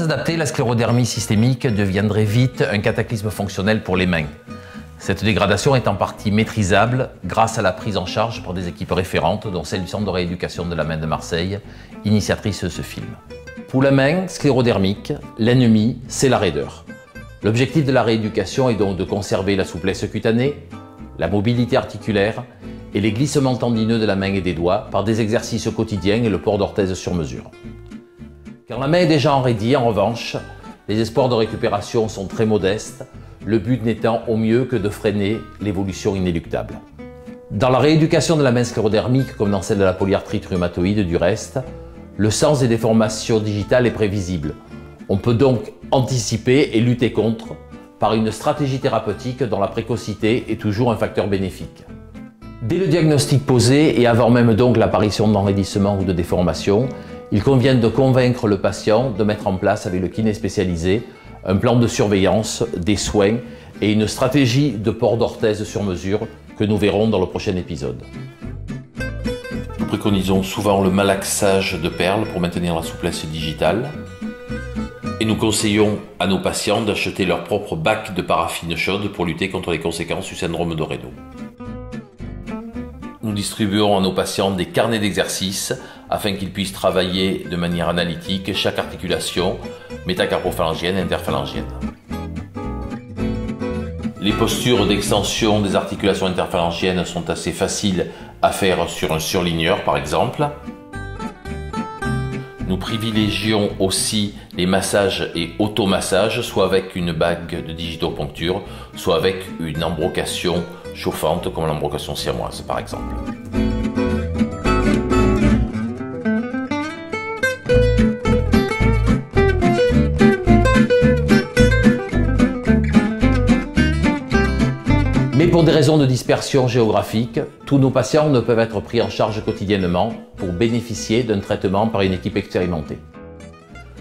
adaptée, la sclérodermie systémique deviendrait vite un cataclysme fonctionnel pour les mains. Cette dégradation est en partie maîtrisable grâce à la prise en charge par des équipes référentes, dont celle du Centre de rééducation de la main de Marseille, initiatrice de ce film. Pour la main sclérodermique, l'ennemi, c'est la raideur. L'objectif de la rééducation est donc de conserver la souplesse cutanée, la mobilité articulaire et les glissements tendineux de la main et des doigts par des exercices quotidiens et le port d'orthèses sur mesure. Quand la main est déjà enraidie, en revanche, les espoirs de récupération sont très modestes, le but n'étant au mieux que de freiner l'évolution inéluctable. Dans la rééducation de la main sclérodermique, comme dans celle de la polyarthrite rhumatoïde du reste, le sens des déformations digitales est prévisible. On peut donc anticiper et lutter contre par une stratégie thérapeutique dont la précocité est toujours un facteur bénéfique. Dès le diagnostic posé et avant même donc l'apparition d'enraidissement ou de déformation, il convient de convaincre le patient de mettre en place avec le kiné spécialisé un plan de surveillance, des soins et une stratégie de port d'orthèse sur mesure que nous verrons dans le prochain épisode. Nous préconisons souvent le malaxage de perles pour maintenir la souplesse digitale et nous conseillons à nos patients d'acheter leur propre bac de paraffine chaude pour lutter contre les conséquences du syndrome de Raynaud. Nous distribuons à nos patients des carnets d'exercices afin qu'ils puissent travailler de manière analytique chaque articulation métacarpophalangienne et interphalangienne. Les postures d'extension des articulations interphalangiennes sont assez faciles à faire sur un surligneur par exemple. Nous privilégions aussi les massages et automassages, soit avec une bague de digitopuncture, soit avec une embrocation chauffante comme l'embrocation siamoise par exemple. Mais pour des raisons de dispersion géographique, tous nos patients ne peuvent être pris en charge quotidiennement pour bénéficier d'un traitement par une équipe expérimentée.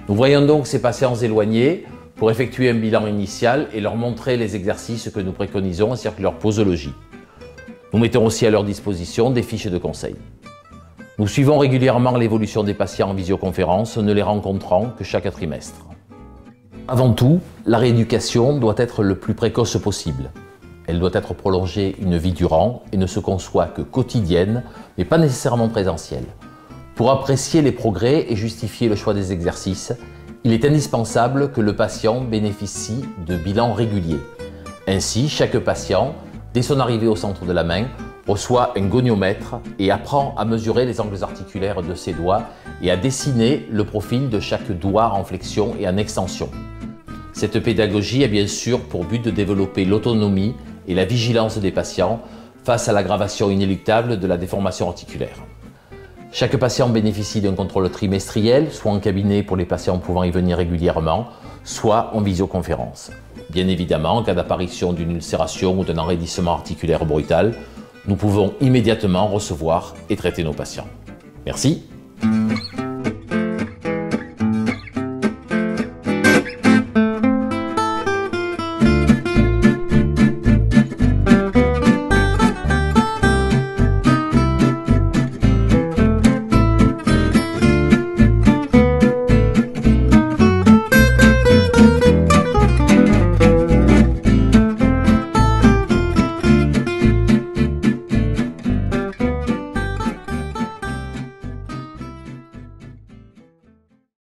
Nous voyons donc ces patients éloignés pour effectuer un bilan initial et leur montrer les exercices que nous préconisons ainsi que leur posologie. Nous mettons aussi à leur disposition des fiches de conseil. Nous suivons régulièrement l'évolution des patients en visioconférence, ne les rencontrant que chaque trimestre. Avant tout, la rééducation doit être le plus précoce possible. Elle doit être prolongée une vie durant et ne se conçoit que quotidienne, mais pas nécessairement présentielle. Pour apprécier les progrès et justifier le choix des exercices, il est indispensable que le patient bénéficie de bilans réguliers. Ainsi, chaque patient, dès son arrivée au centre de la main, reçoit un goniomètre et apprend à mesurer les angles articulaires de ses doigts et à dessiner le profil de chaque doigt en flexion et en extension. Cette pédagogie a bien sûr pour but de développer l'autonomie et la vigilance des patients face à l'aggravation inéluctable de la déformation articulaire. Chaque patient bénéficie d'un contrôle trimestriel, soit en cabinet pour les patients pouvant y venir régulièrement, soit en visioconférence. Bien évidemment, en cas d'apparition d'une ulcération ou d'un enraidissement articulaire brutal, nous pouvons immédiatement recevoir et traiter nos patients. Merci.